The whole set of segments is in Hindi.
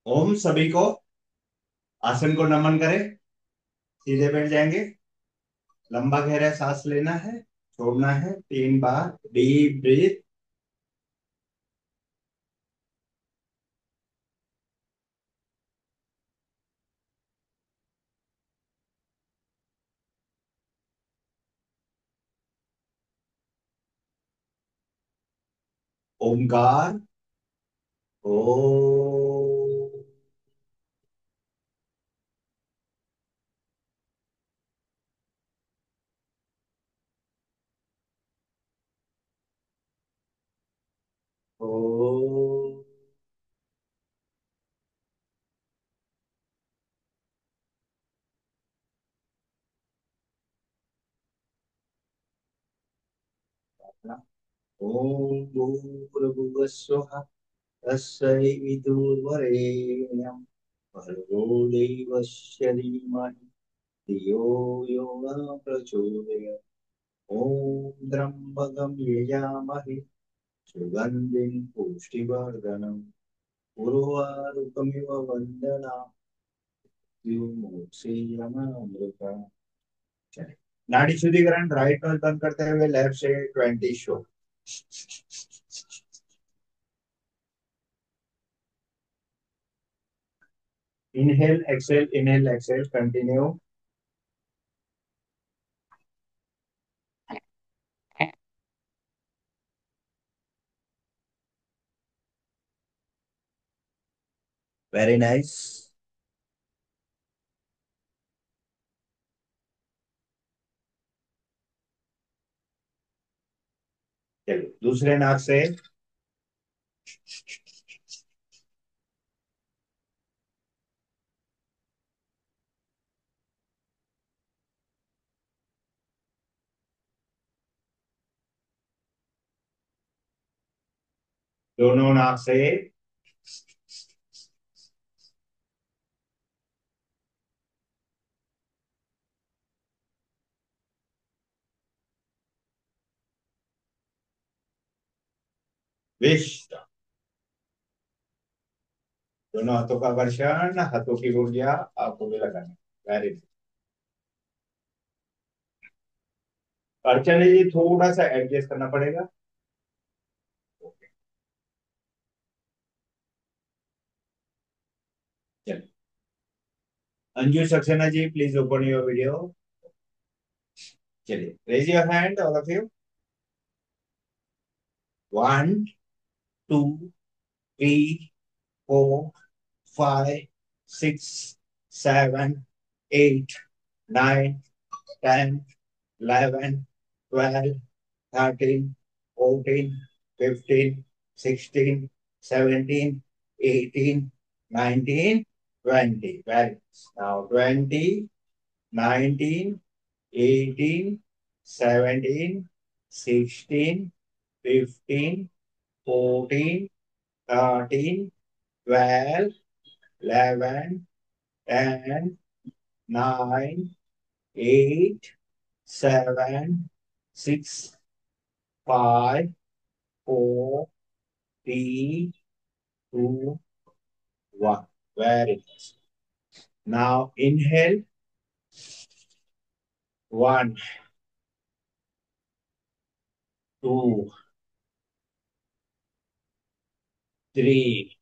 ओम सभी को आसन को नमन करें। सीधे बैठ जाएंगे। लंबा गहरा सांस लेना है, छोड़ना है 3 बार। Deep breath. ओमकार। ओ। ओ। ओम भूर्भुवः स्वः तस्सैवितुर्वरेण्यं भर्गो देवस्य धीमहि धियो यो न प्रचोदयात्। ओम त्र्यंबकं यजामहे सुगन्धिं पुष्टिवर्धनम् उर्वारुकमिव वन्दना मोक्षीयमामृता। चलिए, नाड़ी शुद्धिकरण। राइट नोज बंद करते हुए लेफ्ट से 20 show. Inhale exhale, inhale exhale, continue. Very nice. चलिए, दूसरे नाक से। दोनों नाक से। विश। दोनों हाथों का घर्षण, हाथों की ऊर्जा आपको भी लगाना। वेरी। अर्चना जी, थोड़ा सा एडजस्ट करना पड़ेगा। चलिए, Anju Saxena ji, please open your video. चलिए, raise your hand all of you. 1, 2, 3, 4, 5, 6, 7, 8, 9, 10, 11, 12, 13, 14, 15, 16, 17, 18, 19, 20. Very. Now 20, 19, 17, 16, 15, 14, 13, 12, 11, 10, 9, 8, 7, 6, 5, 4, 3, 2, 1. Very nice. Now inhale. 1, 2, 3।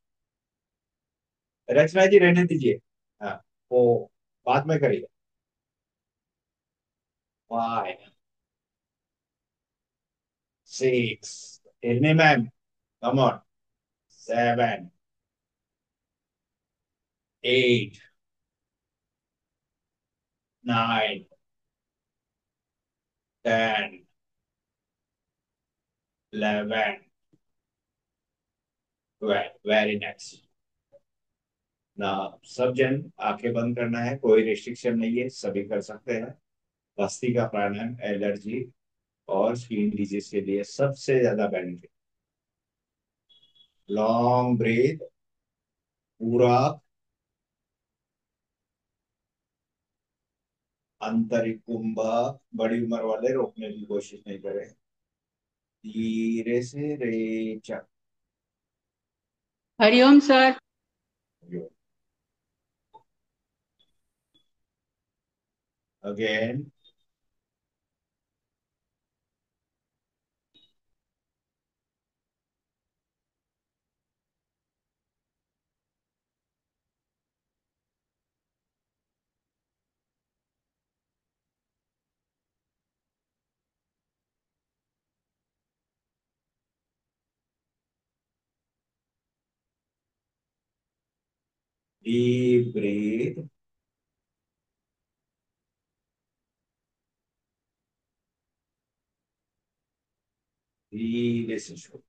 रचना जी रहने दीजिए। हाँ, वो बाद में करिए। 5, 6। हिरनी ma'am, come on. 7, 8, 9, 10, 11, 12। Very nice. ना, सब जन आंखें बंद करना है, कोई रिस्ट्रिक्शन नहीं है, सभी कर सकते हैं। बस्ती का प्राणायाम एलर्जी और स्किन डिजीज के लिए सबसे ज्यादा बेनिफिट। Long breath. पूरा आंतरिक कुंभ। बड़ी उम्र वाले रोकने की कोशिश नहीं करें। धीरे से रेचा। Hariom sir. Again. Deep breath. धीरे से छोड़।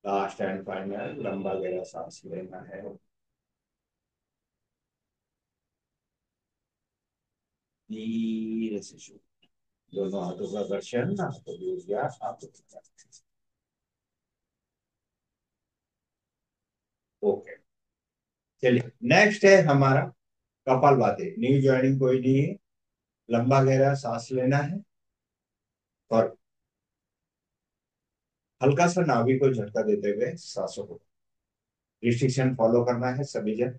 लास्ट एंड फाइनल, लंबा गहरा सांस लेना है। धीरे से छोड़। दोनों हाथों का घर्षण आपको दूर गया, आपको। ओके। चलिए, नेक्स्ट है हमारा कपालभाति। न्यू ज्वाइनिंग कोई नहीं है। लंबा गहरा सांस लेना है और हल्का सा नाभि को झटका देते हुए सांसों को, रिस्ट्रिक्शन फॉलो करना है सभी जन।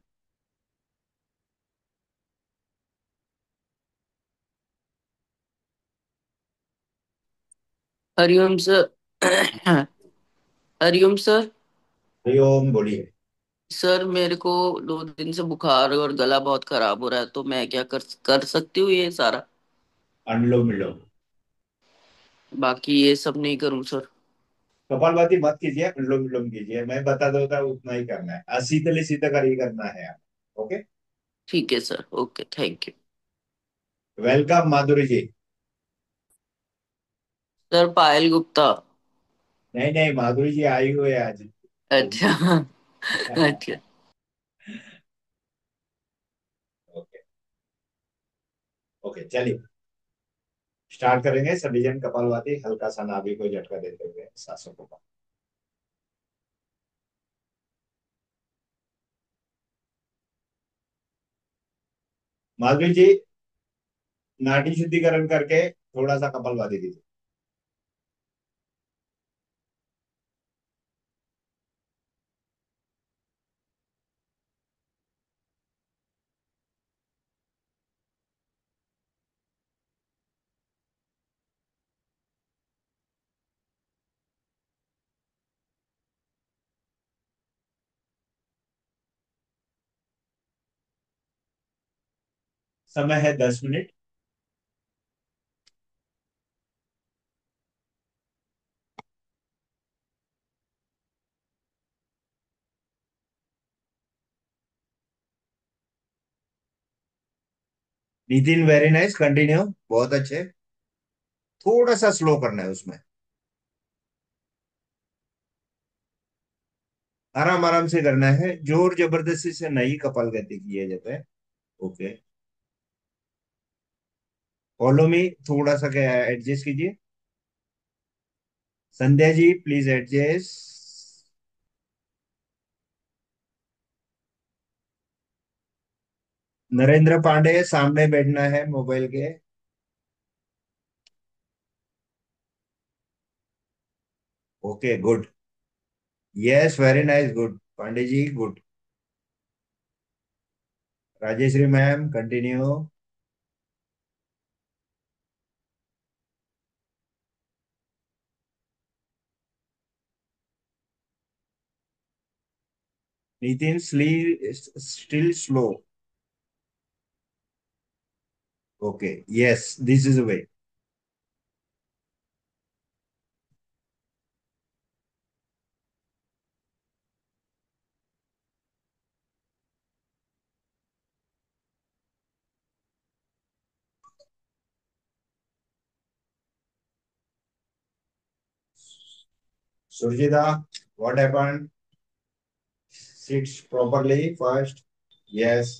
हरिओम सर। हरिओम सर। हरिओम, बोलिए। सर मेरे को 2 दिन से बुखार और गला बहुत खराब हो रहा है, तो मैं क्या कर कर सकती हूँ ये सारा? अनुलोम विलोम। बाकी ये सब नहीं करूँ सर? कपालभाति मत कीजिए, अनुलोम विलोम कीजिए। मैं बता देता हूँ, उतना ही करना है। शीतली शीतकर ही करना है आप। ओके। ठीक है sir, okay, thank you. Welcome Madhuri ji. Sir Payal Gupta. नहीं नहीं, माधुरी जी आई हुए हैं आज। अच्छा। अच्छा। ओके। ओके, चलिए स्टार्ट करेंगे। सभी जन कपालभाति, हल्का सा नाभि को झटका देते हुए सांसों को। माधुरी जी, नाड़ी शुद्धिकरण करके थोड़ा सा कपालभाति कीजिए। समय है 10 minute. Nitin, very nice, continue. बहुत अच्छे। थोड़ा सा स्लो करना है उसमें। आराम आराम से करना है, जोर जबरदस्ती से नहीं कपालभाति किए जाते हैं। ओके। Follow me. थोड़ा सा क्या एडजस्ट कीजिए। Sandhya ji please adjust. नरेंद्र पांडे, सामने बैठना है मोबाइल के। Okay, good. Yes, very nice, good Pandey ji, good. Rajshri ma'am, continue. Nitin, still slow. Okay, yes, this is way. Surjita, what happened? Sits properly first. Yes.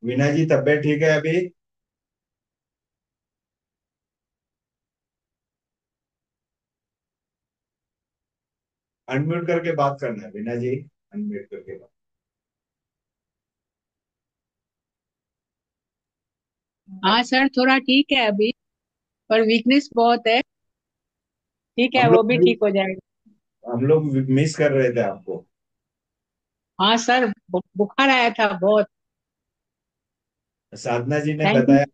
Veena ji तबीयत ठीक है अभी? अनम्यूट करके बात करना है वीना जी, अनम्यूट करके बात। हाँ सर, थोड़ा ठीक है अभी, पर वीकनेस बहुत है। ठीक है, हम वो भी लोग ठीक हो जाएगा। हम लोग मिस कर रहे थे आपको। हाँ सर, बुखार आया था बहुत। साधना जी ने थैंक यू। बताया,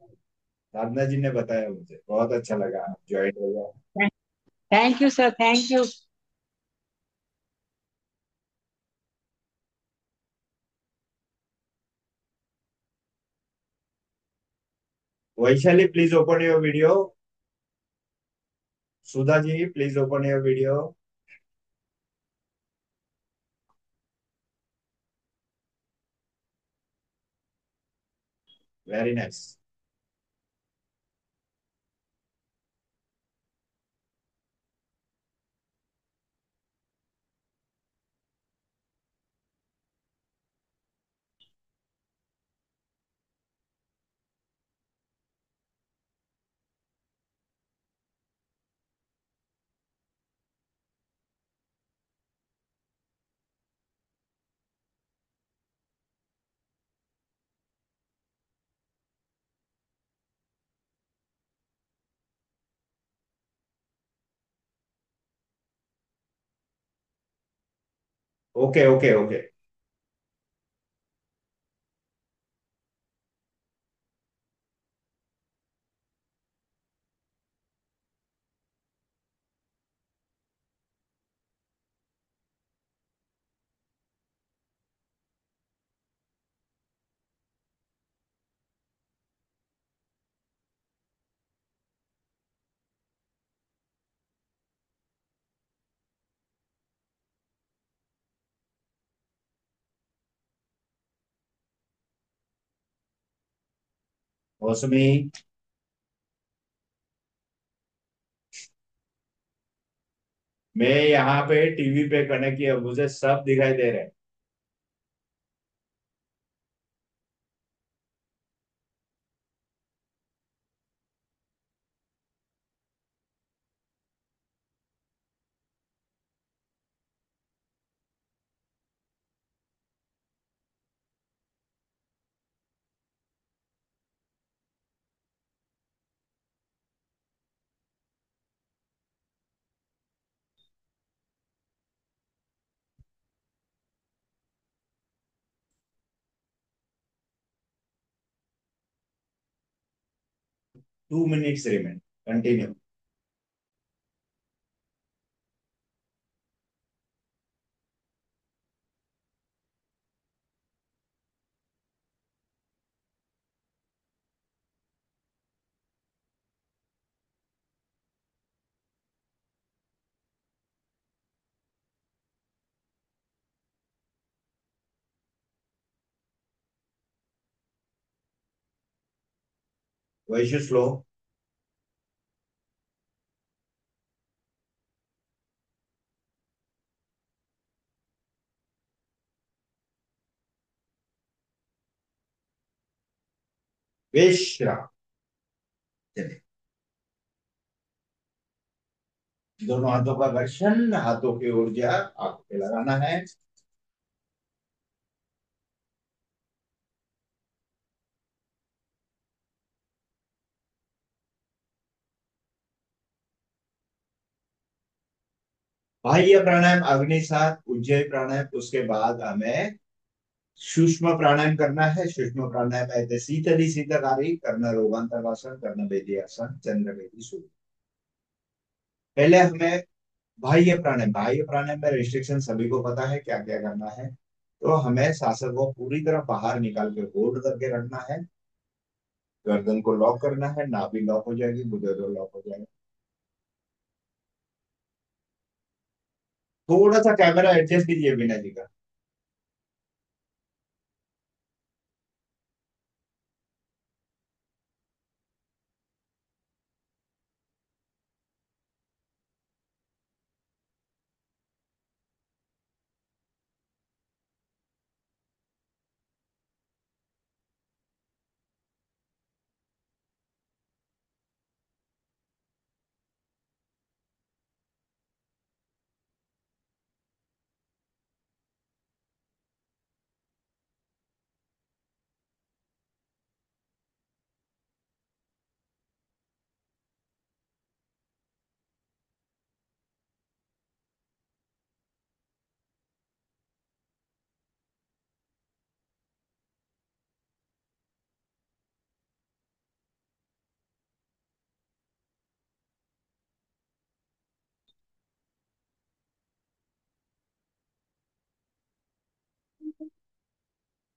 साधना जी ने बताया, मुझे बहुत अच्छा लगा, आप ज्वाइन हो गया। Thank you sir, thank you. Vaishali please open your video. Sudha ji please open your video. Very nice. Okay okay okay. Mausami, मैं यहाँ पे टीवी पे कनेक्ट किया, मुझे सब दिखाई दे रहे हैं। Two minutes remain, continue. Vaishu slow. विश्राम। चलिए, दोनों हाथों का घर्षण, हाथों की ऊर्जा आंखों पे लगाना है। बाह्य प्राणायाम अग्नि सात उज्जय प्राणायाम, उसके बाद हमें सूक्ष्म प्राणायाम करना है। सूक्ष्म प्राणायाम है शीतली शीतकारी, कर्ण रोगांतरासन, कर्ण बेदियासन, चंद्र बेदी सूर्य। पहले हमें बाह्य प्राणायाम, बाह्य प्राणायाम में रिस्ट्रिक्शन सभी को पता है क्या क्या करना है। तो हमें सांसों को पूरी तरह बाहर निकाल के होल्ड करके रखना है। गर्दन को लॉक करना है, नाभि लॉक हो जाएगी, बुधेरो लॉक हो जाएगा। थोड़ा सा कैमरा एडजस्ट कीजिए विनय जी का।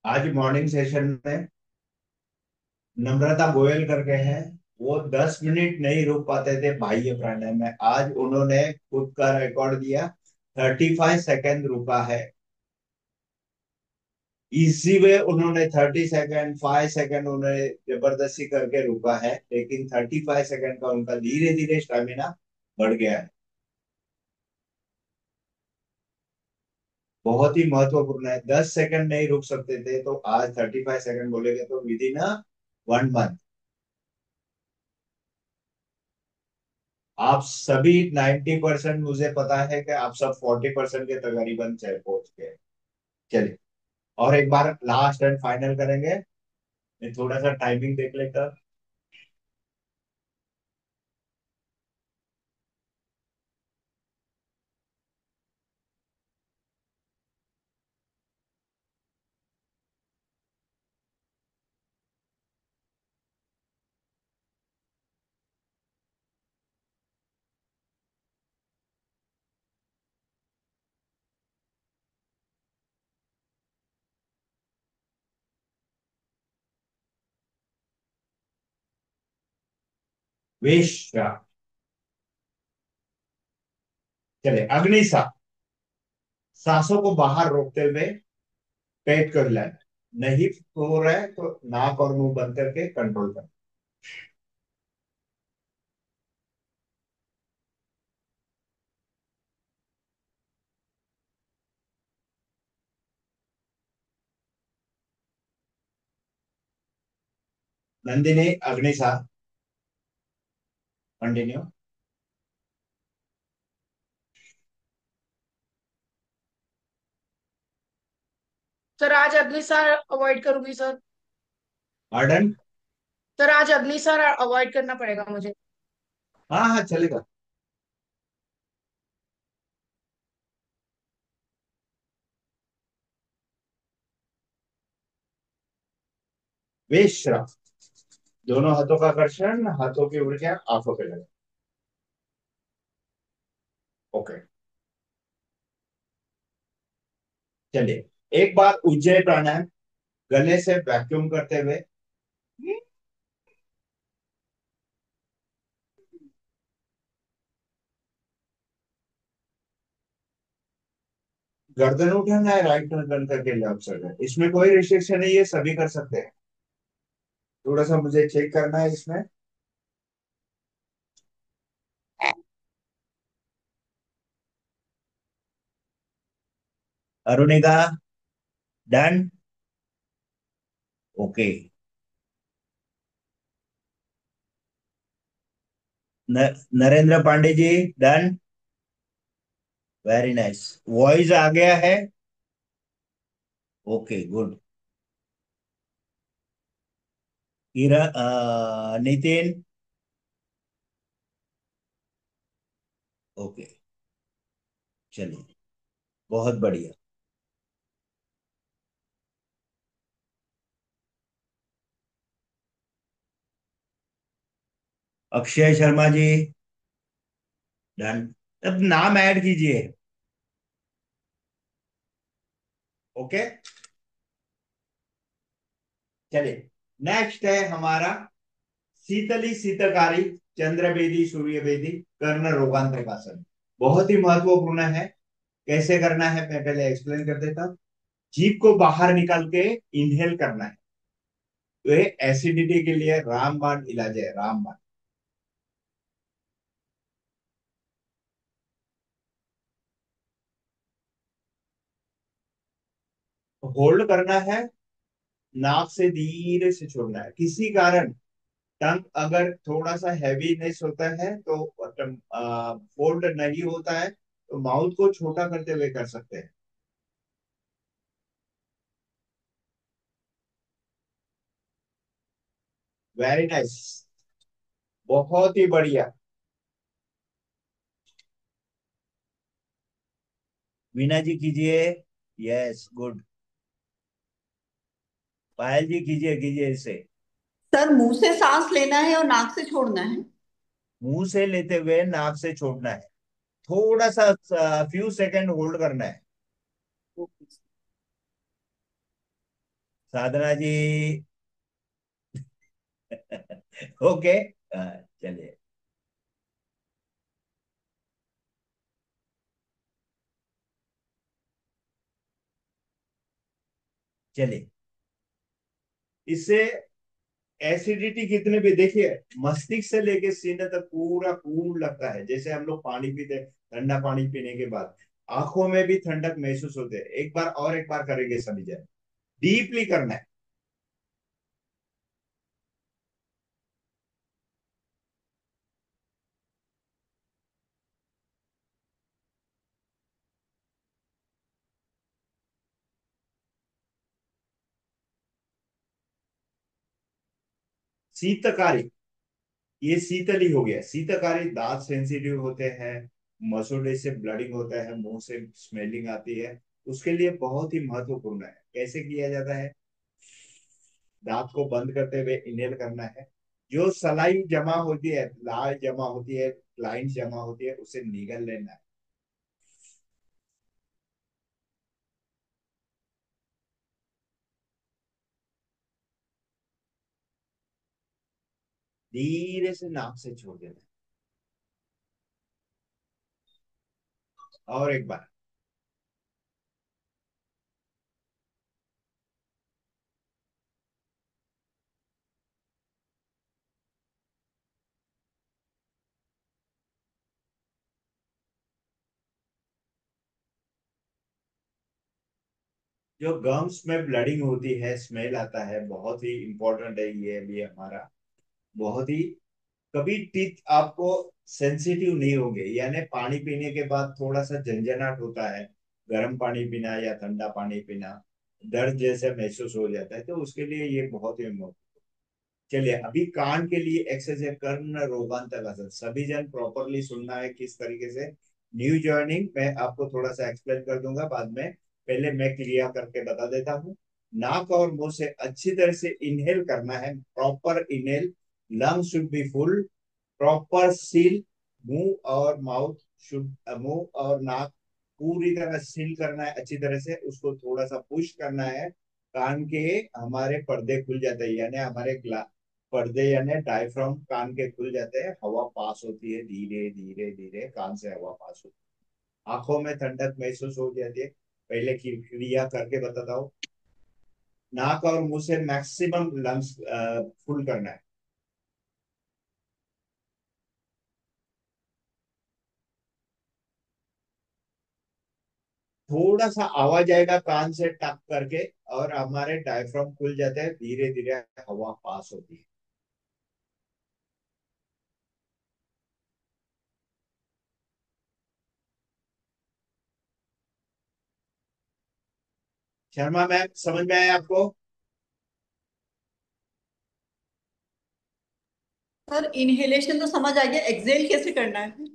आज मॉर्निंग सेशन में नम्रता गोयल करके हैं, वो 10 मिनट नहीं रुक पाते थे बाह्य प्राणायाम में, आज उन्होंने खुद का रिकॉर्ड दिया, 35 सेकेंड रुका है। इसी वे उन्होंने 30 सेकेंड, 5 सेकेंड उन्होंने जबरदस्ती करके रुका है, लेकिन 35 सेकेंड का उनका धीरे धीरे स्टेमिना बढ़ गया है। बहुत ही महत्वपूर्ण है, 10 सेकंड नहीं रुक सकते थे, तो आज 35 सेकंड बोलेंगे तो विद इन 1 मंथ आप सभी 90%, मुझे पता है कि आप सब 40% के तकरीबन चल पहुंच गए। चलिए, और एक बार लास्ट एंड फाइनल करेंगे। मैं थोड़ा सा टाइमिंग देख लेता। विश्राम। चले, अग्नि सांस, सांसों को बाहर रोकते हुए पेट को हिलाना, नहीं हो रहा है तो नाक और मुंह बंद करके कंट्रोल करना। नंदिनी, अग्नि सांस, कंटिन्यू। सर आज अग्निसार अवॉइड करूंगी सर। पार्डन। सर आज अग्निसार अवॉइड करना पड़ेगा मुझे। हाँ हाँ, चलेगा। विश्राम। दोनों हाथों का आकर्षण, हाथों की ऊर्जा आंखों पे लगे। ओके। चलिए, एक बार उज्जय प्राणायाम गले से वैक्यूम करते हुए गर्दन उठाना है, राइट टर्न करके लेफ्ट साइड है, इसमें कोई रिस्ट्रिक्शन नहीं है, सभी कर सकते हैं। थोड़ा सा मुझे चेक करना है इसमें। Arunika, done. Okay. Narendra Pandey ji, done. Very nice. Voice आ गया है। Okay, good. नितिन। ओके, चलिए, बहुत बढ़िया। अक्षय शर्मा जी, डन। अब नाम ऐड कीजिए। ओके। चलिए, नेक्स्ट है हमारा शीतली शीतकारी, चंद्र बेदी, सूर्य बेदी, कर्ण रोगांतकासन। बहुत ही महत्वपूर्ण है। कैसे करना है मैं पहले एक्सप्लेन कर देता हूँ। जीभ को बाहर निकाल के इनहेल करना है, तो ये एसिडिटी के लिए रामबाण इलाज है, रामबाण। होल्ड करना है, नाक से धीरे से छोड़ना है। किसी कारण टंग अगर थोड़ा सा हैवीनेस होता है तो फोल्ड नहीं होता है, तो माउथ को छोटा करते हुए कर सकते हैं। वेरी नाइस, बहुत ही बढ़िया। वीना जी कीजिए। Yes, good. पायल जी कीजिए, कीजिए इसे। सर मुंह से सांस लेना है और नाक से छोड़ना है। मुंह से लेते हुए नाक से छोड़ना है, थोड़ा सा फ्यू सेकंड होल्ड करना है। साधना जी। ओके। चलिए। चलिए, इससे एसिडिटी कितने भी देखिए, मस्तिष्क से लेके सीने तक पूरा कूल लगता है। जैसे हम लोग पानी पीते हैं, ठंडा पानी पीने के बाद आंखों में भी ठंडक महसूस होते है। एक बार और एक बार करेंगे सभी जन, डीपली करना है। शीतकारी, ये शीतल ही हो गया। शीतकारी दांत सेंसिटिव होते हैं, मसूड़े से ब्लडिंग होता है, मुंह से स्मेलिंग आती है, उसके लिए बहुत ही महत्वपूर्ण है। कैसे किया जाता है? दांत को बंद करते हुए इनहेल करना है। जो सलाइन जमा होती है, लाल जमा होती है, लाइन जमा होती है, उसे निगल लेना है। धीरे से नाक से छोड़ देना है। और एक बार। जो गम्स में ब्लडिंग होती है, स्मेल आता है, बहुत ही इंपॉर्टेंट है ये भी हमारा। बहुत ही, कभी टीथ आपको सेंसिटिव नहीं होंगे, यानी पानी पीने के बाद थोड़ा सा झंझनाट होता है, गर्म पानी पीना या ठंडा पानी पीना, दर्द जैसे महसूस हो जाता है, तो उसके लिए ये बहुत ही महत्वपूर्ण। चलिए, अभी कान के लिए एक्सरसाइज, कर्ण रोगांतक आसन। सभी जन प्रॉपरली सुनना है किस तरीके से। न्यू जॉइनिंग मैं आपको थोड़ा सा एक्सप्लेन कर दूंगा बाद में, पहले मैं क्लियर करके बता देता हूँ। नाक और मुंह से अच्छी तरह से इनहेल करना है, proper inhale. Lung should be full, proper seal. मुंह और माउथ शुड, मुंह और नाक पूरी तरह सील करना है अच्छी तरह से, उसको थोड़ा सा पुश करना है। कान के हमारे पर्दे खुल जाते हैं, यानी हमारे पर्दे यानी डायफ्राम कान के खुल जाते हैं, हवा पास होती है, धीरे धीरे धीरे कान से हवा पास होती है, आंखों में ठंडक महसूस हो जाती है। पहले की क्रिया करके बताता हूँ। नाक और मुंह से मैक्सिमम लंग्स फुल करना है। थोड़ा सा आवाज आएगा कान से टक करके, और हमारे डायफ्राम खुल जाते हैं, धीरे धीरे हवा पास होती है। शर्मा मैम, समझ में आया आपको? सर इनहेलेशन तो समझ आ गया, एक्सेल कैसे करना है?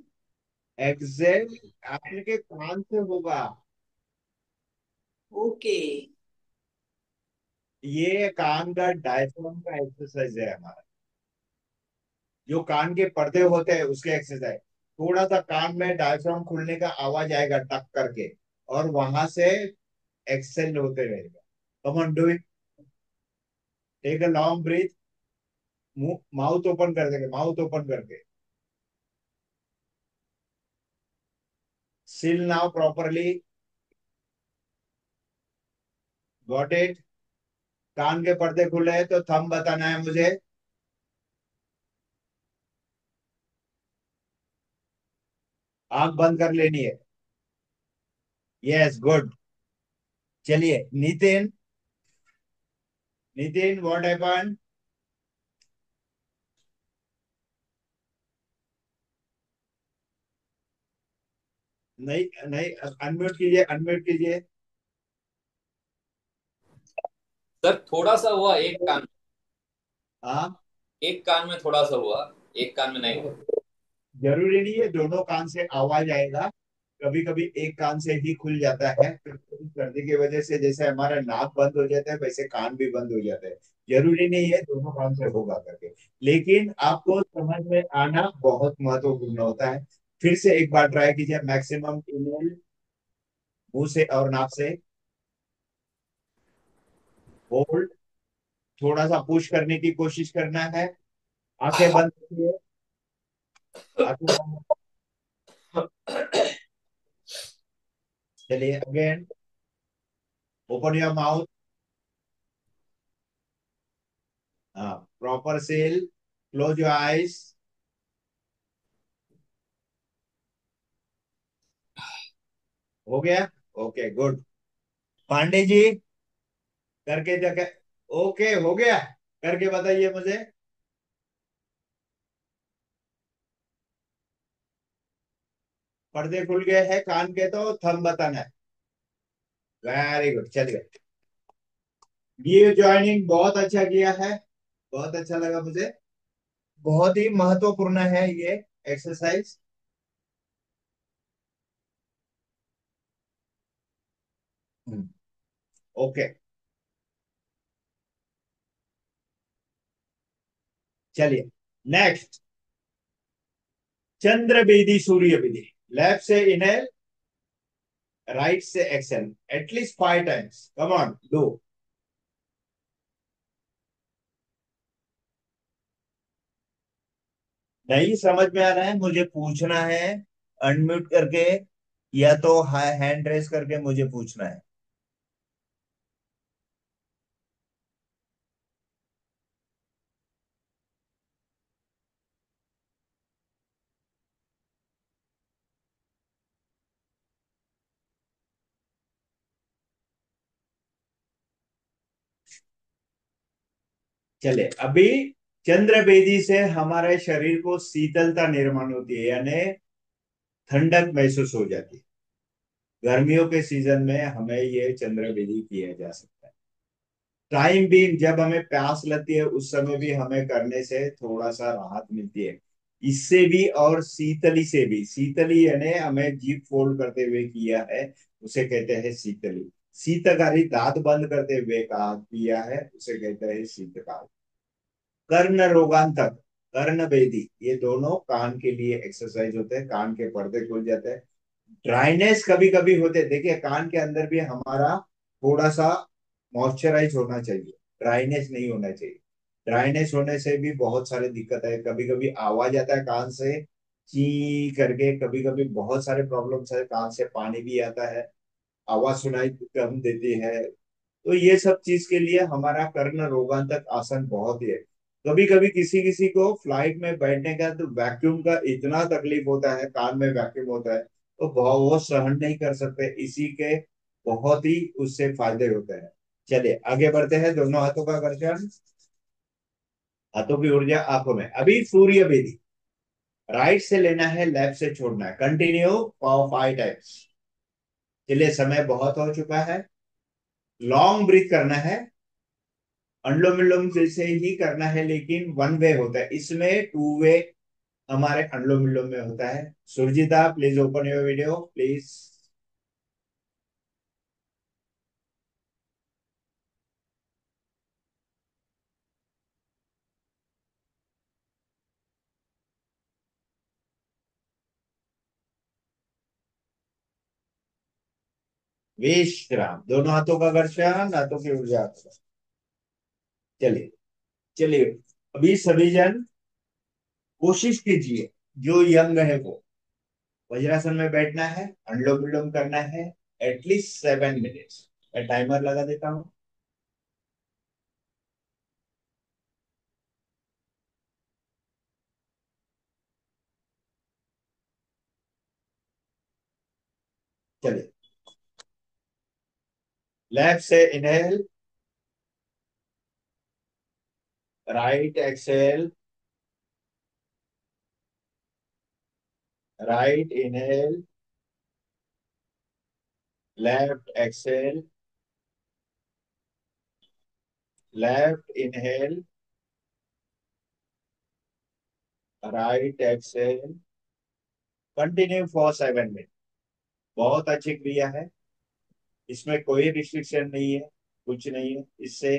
एक्सेल आपके कान से होगा। ओके। ये कान का डायफ्राम का एक्सरसाइज है हमारा, जो कान के पर्दे होते हैं उसके एक्सरसाइज। थोड़ा सा कान में डायफ्राम खुलने का आवाज आएगा टक करके, और वहां से एक्सेल होते रहेगा। Come on, do it. Take a long breath. Mouth open कर देंगे, माउथ ओपन करके। Seal now properly. Got it. कान के पर्दे खुले हैं तो थंब बताना है मुझे। आंख बंद कर लेनी है। Yes, good. चलिए, नितिन। Nitin, what happen? नहीं नहीं, अनम्यूट कीजिए, अनम्यूट कीजिए। सर थोड़ा सा हुआ एक कान, हाँ, एक कान में थोड़ा सा हुआ, एक कान में नहीं हुआ। जरूरी नहीं है दोनों कान से आवाज आएगा, कभी कभी एक कान से ही खुल जाता है। सर्दी की वजह से जैसे हमारा नाक बंद हो जाता है, वैसे कान भी बंद हो जाता है। जरूरी नहीं है दोनों कान से होगा करके, लेकिन आपको समझ में आना बहुत महत्वपूर्ण होता है। फिर से एक बार ट्राई कीजिए, मैक्सिमम इनहेल मुंह से और नाक से। होल्ड, थोड़ा सा पुश करने की कोशिश करना है। आंखें बंद रखिए, आंखें बंद। चलिए अगेन, ओपन योर माउथ। हाँ, proper cell, close your eyes. हो गया? Okay good. पांडे जी, करके जगह, ओके हो गया, करके बताइए मुझे। पर्दे खुल गए हैं कान के, तो थंब बताना है। वेरी गुड, चलिए। ये ज्वाइनिंग बहुत अच्छा किया है, बहुत अच्छा लगा मुझे। बहुत ही महत्वपूर्ण है ये एक्सरसाइज। ओके, चलिए नेक्स्ट, चंद्र बेदी सूर्य बेदी। लेफ्ट से इनहेल, राइट से exhale, at least 5 times. Come on, do. नहीं समझ में आ रहा है, मुझे पूछना है, अनम्यूट करके या तो हैंड रेस करके मुझे पूछना है। चले अभी, चंद्र बेदी से हमारे शरीर को शीतलता निर्माण होती है, यानी ठंडक महसूस हो जाती है। गर्मियों के सीजन में हमें ये चंद्र बेदी किया जा सकता है। टाइम भी, जब हमें प्यास लगती है उस समय भी हमें करने से थोड़ा सा राहत मिलती है। इससे भी और शीतली से भी, शीतली यानी हमें जीभ फोल्ड करते हुए किया है, उसे कहते हैं शीतली। शीतकारी, दांत बंद करते हुए कहा किया है, उसे कहते हैं शीतकार। कर्ण रोगांतक, कर्ण बेदी, ये दोनों कान के लिए एक्सरसाइज होते हैं, कान के पर्दे खुल जाते हैं। ड्राइनेस कभी कभी होते, देखिए कान के अंदर भी हमारा थोड़ा सा मॉइस्चराइज होना चाहिए, ड्राइनेस नहीं होना चाहिए। ड्राइनेस होने से भी बहुत सारी दिक्कत है, कभी कभी आवाज आता है कान से ची करके, कभी कभी बहुत सारे प्रॉब्लम्स है, कान से पानी भी आता है, आवाज सुनाई कम देती है। तो ये सब चीज के लिए हमारा कर्ण रोगांतक आसन बहुत ही है। कभी कभी किसी किसी को फ्लाइट में बैठने का तो वैक्यूम का इतना तकलीफ होता है, कान में वैक्यूम होता है, तो वो सहन नहीं कर सकते, इसी के बहुत ही उससे फायदे होते हैं। चलिए आगे बढ़ते हैं, दोनों हाथों का घर्षण, हाथों की ऊर्जा आंखों में। अभी सूर्य बेदी, राइट से लेना है, लेफ्ट से छोड़ना है, कंटिन्यू फॉर 5 टाइम्स। चलिए समय बहुत हो चुका है, लॉन्ग ब्रीथ करना है, अनुलोम विलोम जैसे ही करना है, लेकिन वन वे होता है, इसमें टू वे हमारे अनुलोम विलोम में होता है। Surjita please open your video please. विश्राम, दोनों हाथों का घर्षण, हाथों की ऊर्जा। चलिए, चलिए अभी सभी जन कोशिश कीजिए, जो यंग है वो वज्रासन में बैठना है, अनुलोम विलोम करना है, एटलीस्ट 7 मिनट्स। मैं टाइमर लगा देता हूँ। चलिए, लेफ्ट से inhale, right exhale, right inhale, left exhale, left inhale, right exhale, continue for 7 minute. बहुत अच्छी क्रिया है, इसमें कोई रिस्ट्रिक्शन नहीं है, कुछ नहीं है। इससे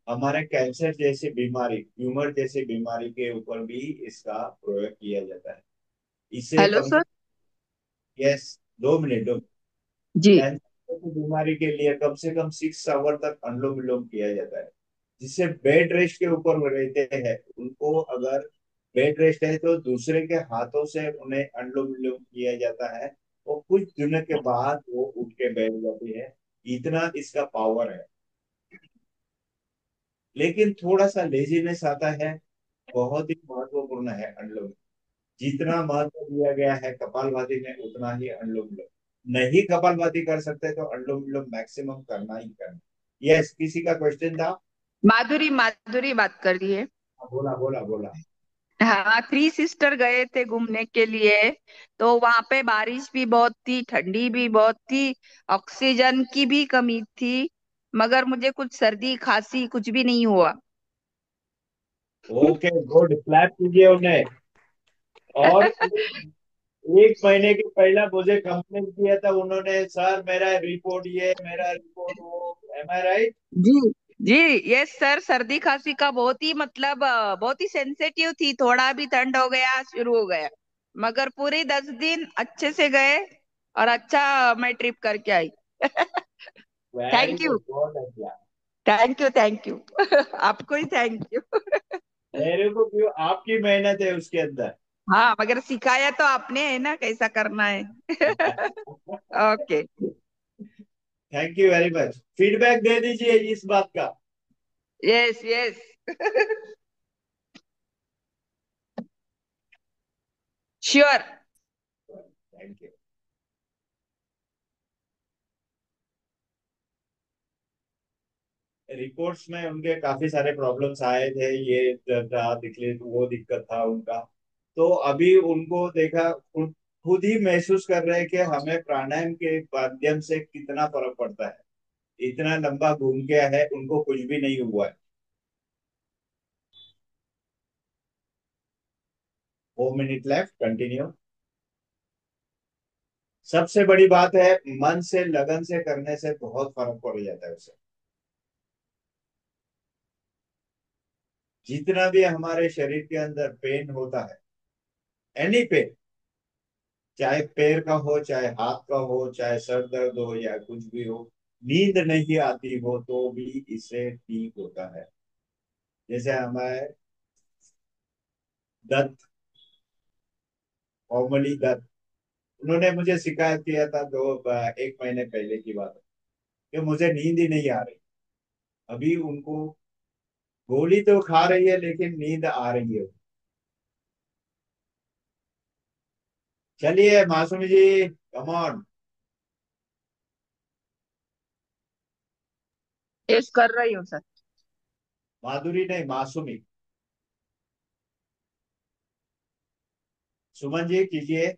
हमारे कैंसर जैसी बीमारी, ट्यूमर जैसी बीमारी के ऊपर भी इसका प्रयोग किया जाता है। इससे हेलो कम, सर। यस, 2 मिनट, 2 जी। कैंसर की बीमारी के लिए कम से कम 6 आवर तक अनुलोम विलोम किया जाता है। जिससे बेड रेस्ट के ऊपर वो रहते हैं, उनको अगर बेड रेस्ट है तो दूसरे के हाथों से उन्हें अनुलोम विलोम किया जाता है, और कुछ दिनों के बाद वो उठ के बैठ जाती है। इतना इसका पावर है। लेकिन थोड़ा सा लेजीनेस आता है। बहुत ही महत्वपूर्ण है अनुलोम। जितना महत्व दिया गया है कपालभाति में, उतना ही अनुलोम विलोम। नहीं कपालभाति कर सकते तो अनुलोम विलोम मैक्सिमम करना ही करना। यस, किसी का क्वेश्चन था? माधुरी माधुरी बात कर रही है। हाँ, बोला बोला बोला। हाँ, थ्री सिस्टर गए थे घूमने के लिए। तो वहां पे बारिश भी बहुत थी, ठंडी भी बहुत थी, ऑक्सीजन की भी कमी थी, मगर मुझे कुछ सर्दी खांसी कुछ भी नहीं हुआ। ओके, गुड, क्लैप कीजिए उन्हें। और एक महीने के पहला मुझे कंप्लेन किया था उन्होंने, सर मेरा रिपोर्ट ये, मेरा रिपोर्ट वो। M I right? Ji ji, yes sir, सर्दी खांसी का बहुत ही मतलब बहुत ही सेंसिटिव थी, थोड़ा भी ठंड हो गया शुरू हो गया। मगर पूरे 10 दिन अच्छे से गए और अच्छा मैं ट्रिप करके आई। वेरी थैंक यू, गुड, बहुत अच्छा। Thank you, thank you. आपको ही थैंक यू। मेरे को क्यों, आपकी मेहनत है उसके अंदर। हाँ, मगर सिखाया तो आपने है ना कैसा करना है। Okay. Thank you very much. Feedback दे दीजिए इस बात का। Yes yes. Sure. Thank you. Reports में उनके काफी सारे प्रॉब्लम्स आए थे, ये था तकलीफ, वो दिक्कत था उनका। तो अभी उनको देखा, खुद ही महसूस कर रहे हैं कि हमें प्राणायाम के माध्यम से कितना फर्क पड़ता है। इतना लंबा घूम गया है, उनको कुछ भी नहीं हुआ है। 4 मिनट लेफ्ट, कंटिन्यू। सबसे बड़ी बात है, मन से लगन से करने से बहुत फर्क पड़ जाता है उससे। जितना भी हमारे शरीर के अंदर पेन होता है, एनी पेन, चाहे पैर का हो, चाहे हाथ का हो, चाहे सर दर्द हो, या कुछ भी हो, नींद नहीं आती हो तो भी इससे ठीक होता है। जैसे हमें दत्त, कोमली दत्त, उन्होंने मुझे शिकायत किया था 1 महीने पहले की बात है कि मुझे नींद ही नहीं आ रही। अभी उनको गोली तो खा रही है लेकिन नींद आ रही है। चलिए मासूमी जी, कम ऑन। यस कर रही हूँ सर। माधुरी नहीं, मासूमी। सुमन जी कीजिए।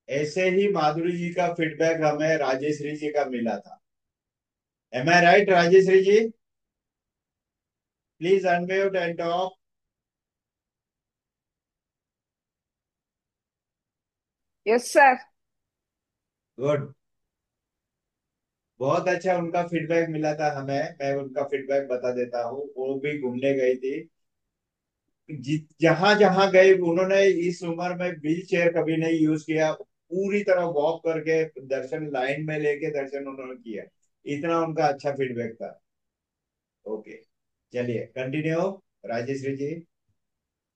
ऐसे ही माधुरी जी का फीडबैक हमें राजेश्वरी जी का मिला था। Am I right Rajeshwari ji? Please unmute and talk. Yes sir. Good, बहुत अच्छा उनका फीडबैक मिला था हमें। मैं उनका फीडबैक बता देता हूँ। वो भी घूमने गई थी। जहां जहां गए उन्होंने इस उम्र में व्हील चेयर कभी नहीं यूज किया। पूरी तरह वॉक करके दर्शन, लाइन में लेके दर्शन उन्होंने किया। इतना उनका अच्छा फीडबैक था। ओके, चलिए continue, Rajeshwari ji.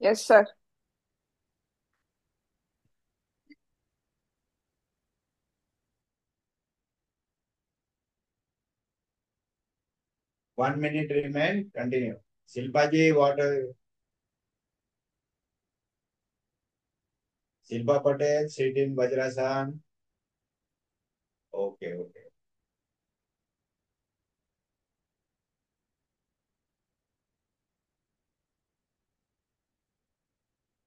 Yes sir. 1 minute remain, continue. Shilpa ji, what? Shilpa Patel, sit in Vajrasana. Okay okay.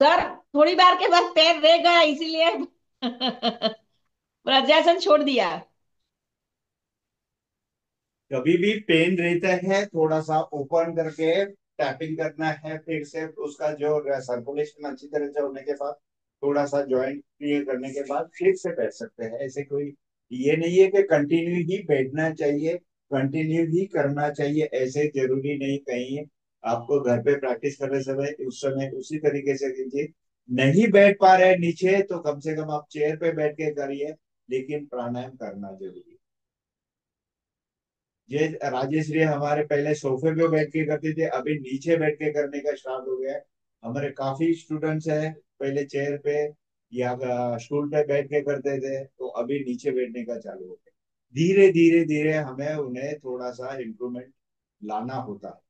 Sir थोड़ी बार के बाद पैर रह गया इसीलिए वज्रासन छोड़ दिया। कभी भी पेन रहता है थोड़ा सा ओपन करके टैपिंग करना है, फिर से उसका जो सर्कुलेशन अच्छी तरह से होने के बाद थोड़ा सा जॉइंट क्लियर करने के बाद फिर से बैठ सकते हैं। ऐसे कोई ये नहीं है कि कंटिन्यू ही बैठना चाहिए, कंटिन्यू ही करना चाहिए, ऐसे जरूरी नहीं। कहीं आपको घर पे प्रैक्टिस करने समय उस समय उसी तरीके से कीजिए। नहीं बैठ पा रहे नीचे तो कम से कम आप चेयर पे बैठ के करिए, लेकिन प्राणायाम करना जरूरी है। ये राजेश्वरी हमारे पहले सोफे पे बैठ के करते थे, अभी नीचे बैठ के करने का स्टार्ट हो गया है। हमारे काफी स्टूडेंट्स हैं, पहले चेयर पे या स्टूल पे बैठ के करते थे, तो अभी नीचे बैठने का चालू हो गया। धीरे धीरे धीरे हमें उन्हें थोड़ा सा इम्प्रूवमेंट लाना होता है।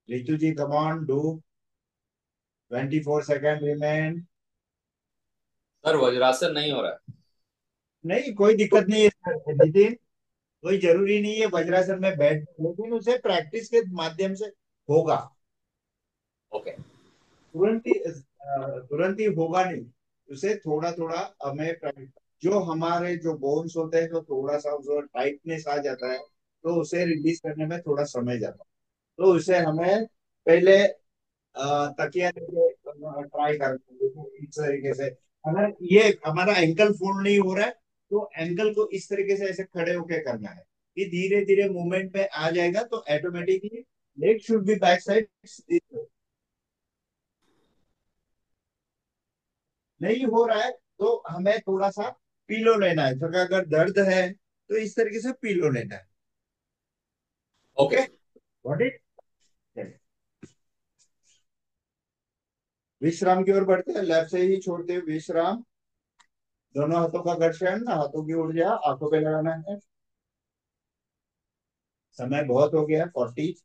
Ritu ji come on do, 24 second remain. Sir Vajrasana नहीं हो रहा है। नहीं कोई दिक्कत नहीं है नितिन, कोई जरूरी नहीं है वज्रासन में बैठ, लेकिन उसे प्रैक्टिस के माध्यम से होगा। ओके। तुरंत ही होगा नहीं, उसे थोड़ा थोड़ा हमें जो हमारे जो बोन्स होते हैं तो थोड़ा सा उसको टाइटनेस आ जाता है, तो उसे रिलीज करने में थोड़ा समय जाता है। तो उसे हमें पहले तकिया लेके ट्राई करना है। देखो इस तरीके से अगर ये हमारा एंकल फोल्ड नहीं हो रहा है तो एंकल को इस तरीके से ऐसे खड़े होके करना है, कि धीरे धीरे मूवमेंट में आ जाएगा तो automatically leg should be back side. नहीं हो रहा है तो हमें थोड़ा सा पीलो लेना है, तो अगर दर्द है तो इस तरीके से पीलो लेना है। ओके। Okay, got it. विश्राम की ओर बढ़ते हैं, लेफ्ट से ही छोड़ते हुए विश्राम। दोनों हाथों का घर्षण, हाथों की ऊर्जा आंखों पे लगाना है। समय बहुत हो गया 40।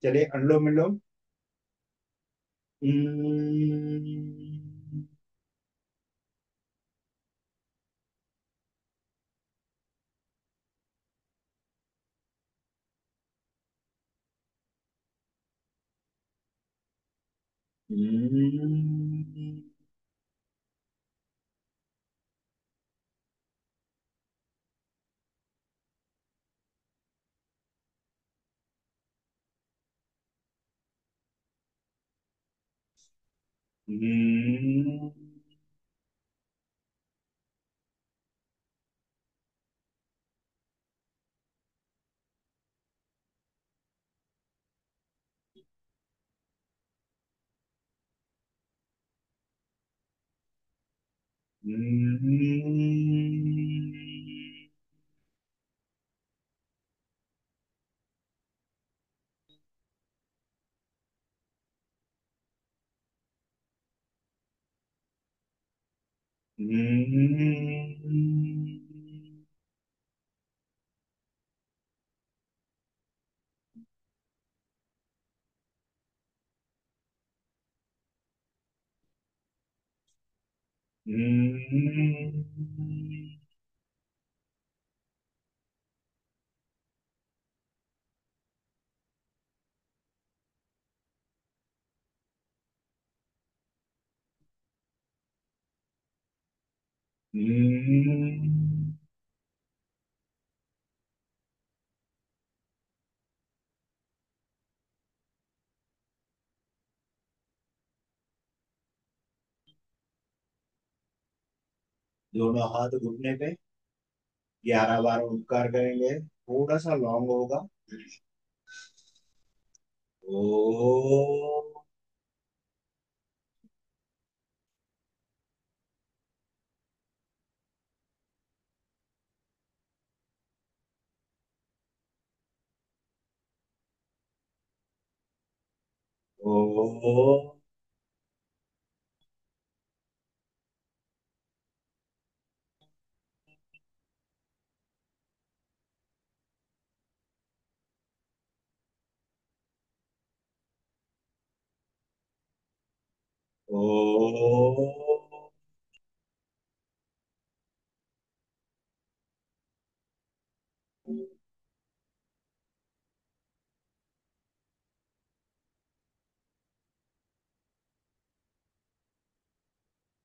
चलिए अनुलोम विलोम। हम्म, हम्म, हम्म, हम्म, हम्म, हम्म। दोनों हाथ घुटने पे, 11 बार उपकार करेंगे, थोड़ा सा लॉन्ग होगा। ओ, ओ, ओ,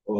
ओ,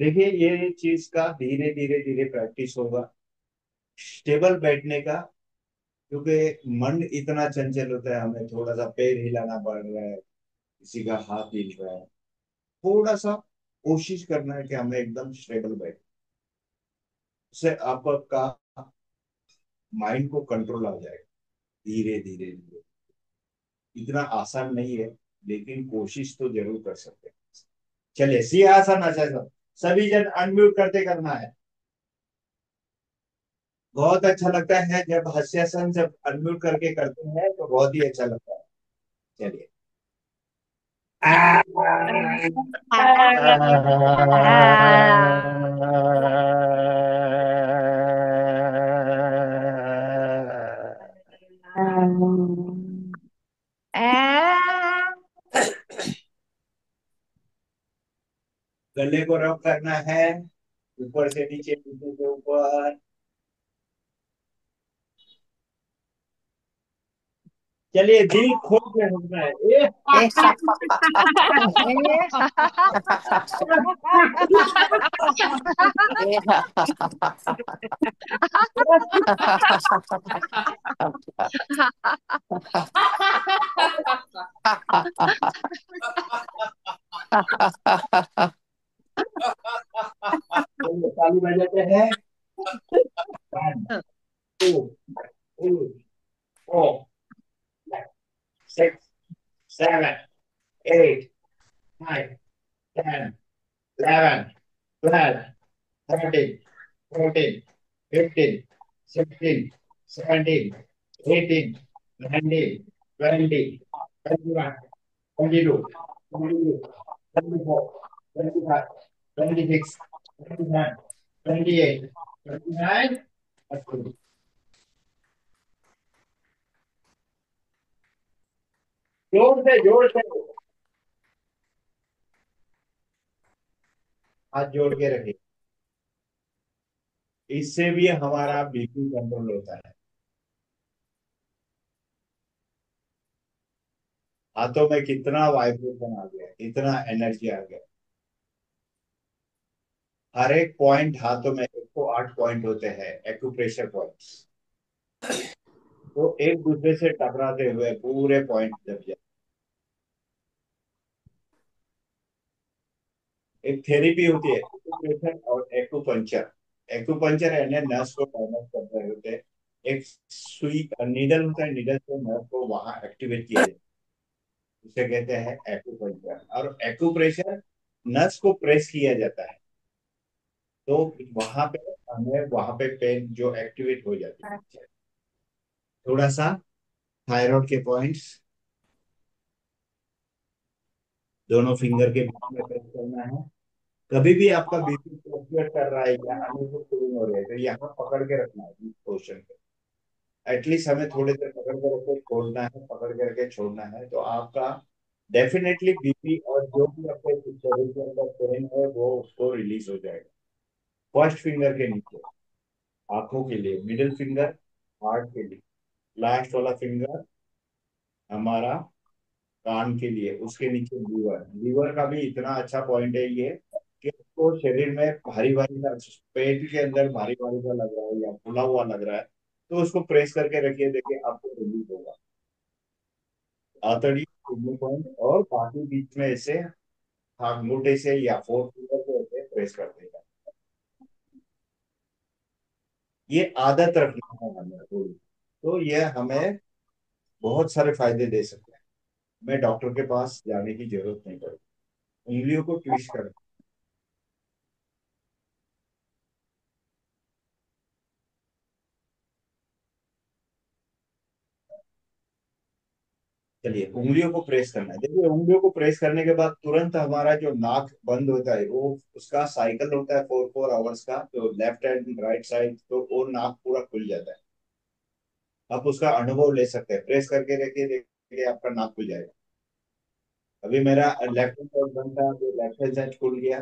देखिए ये चीज का धीरे धीरे धीरे प्रैक्टिस होगा, स्टेबल बैठने का। क्योंकि मन इतना चंचल होता है, हमें थोड़ा सा पैर हिलाना पड़ रहा है, किसी का हाथ हिल रहा है, थोड़ा सा कोशिश करना है कि हमें एकदम स्टेबल बैठे। उससे आपका माइंड को कंट्रोल आ जाएगा धीरे धीरे धीरे। इतना आसान नहीं है, लेकिन कोशिश तो जरूर कर सकते हैं। चलिए सिंहासन आसन, सभी जन अनम्यूट करते करना है। बहुत अच्छा लगता है जब हास्यासन जब अनम्यूट करके करते हैं तो बहुत ही अच्छा लगता है। चलिए गले को रब करना है, ऊपर से नीचे, नीचे से ऊपर। चलिए दिल खोल के हंसना है। चलिए ताली बजाते हैं। 1 2 3 4 6 7 8 9 10 11 12 13 14 15 16 17 18 19 20 21 22 23 24 25 26 27 28 29। जोर से जोर से हाथ जोड़ के रखिए। इससे भी हमारा बीपी कंट्रोल होता है। हाथों में कितना वाइब्रेशन आ गया, इतना एनर्जी आ गया। हर एक पॉइंट हाथों में 108 पॉइंट होते हैं, एक्यूप्रेशर पॉइंट्स। तो एक दूसरे से टकराते हुए पूरे पॉइंट दब जाए। एक थेरेपी होती है एक्यूप्रेशर और एक्यूपंचर। एक्यूपंचर यानी नर्व को डैमेज कर रहे होते हैं। एक सुई नीडल होता है, नीडल से नर्व को वहां एक्टिवेट किया जाता है, उसे कहते हैं एक्यूपंचर। और एक्यूप्रेशर नस को प्रेस किया जाता है, तो वहां पे हमें वहां पे पेन जो एक्टिवेट हो जाती है। थोड़ा सा थायराइड के पॉइंट्स दोनों फिंगर के बीच में प्रेस करना है। कभी भी आपका बीपी फ्लक्चुएट कर रहा है या अनइवन फीलिंग हो रही है, तो यहाँ पकड़ के रखना है इस पोर्शन पे। एटलीस्ट हमें थोड़ी देर पकड़ के रखे छोड़ना है, पकड़ के रखे छोड़ना है, तो आपका डेफिनेटली बीपी और जो भी आपके शरीर के अंदर पेन है वो उसको रिलीज हो जाएगा। फर्स्ट फिंगर के नीचे आंखों के लिए, मिडिल फिंगर हार्ट के लिए, लास्ट वाला फिंगर हमारा कान के लिए, उसके नीचे लीवर। लीवर का भी इतना अच्छा पॉइंट है ये कि आपको शरीर में भारी भारी सा, पेट के अंदर भारी भारी सा लग रहा है या फूला हुआ लग रहा है, तो उसको प्रेस करके रखिए, देखिए आपको रिलीज होगा। आतड़ी, किडनी पॉइंट और बाकी बीच में ऐसे अंगूठे से या फोर्थ फिंगर से ऐसे प्रेस कर देगा। ये आदत रखना है हमें थोड़ी, तो ये हमें बहुत सारे फायदे दे सकते हैं। मैं डॉक्टर के पास जाने की जरूरत नहीं पड़ती। उंगलियों को ट्विस्ट कर। चलिए उंगलियों को प्रेस करना है। देखिए उंगलियों को प्रेस करने के बाद तुरंत हमारा जो नाक बंद होता है, वो उसका साइकिल होता है 4 4 आवर्स का, तो लेफ्ट एंड राइट साइड, तो वो नाक पूरा खुल जाता है। आप उसका अनुभव ले सकते हैं, प्रेस करके रखिए, देखिए आपका नाक खुल जाएगा। अभी मेरा लेफ्ट हैंड साइड बंद था, तो लेफ्ट हैंड साइड खुल गया,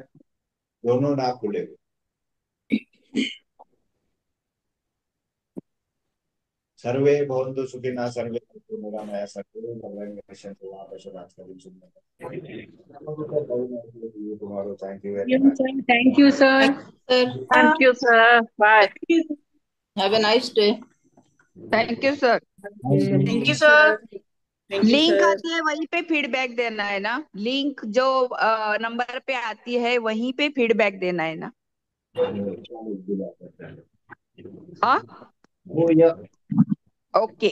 दोनों नाक खुले। सर्वे भवन्तु सुखिनः सर्वे सन्तु निरामयाः सर्वे भद्राणि पश्यन्तु मा कश्चित् आज का दिन शुभ तुम्हारो thank you very much. Thank you sir. Sir thank you sir, bye. Have a nice day. Thank you sir. Thank you sir. Link आती है वहीं पे फीडबैक देना है ना, लिंक जो नंबर पे आती है वहीं पे फीडबैक देना है ना। हाँ, वो या okay,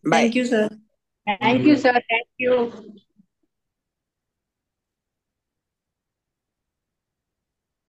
bye. Thank you sir. Thank you sir, thank you.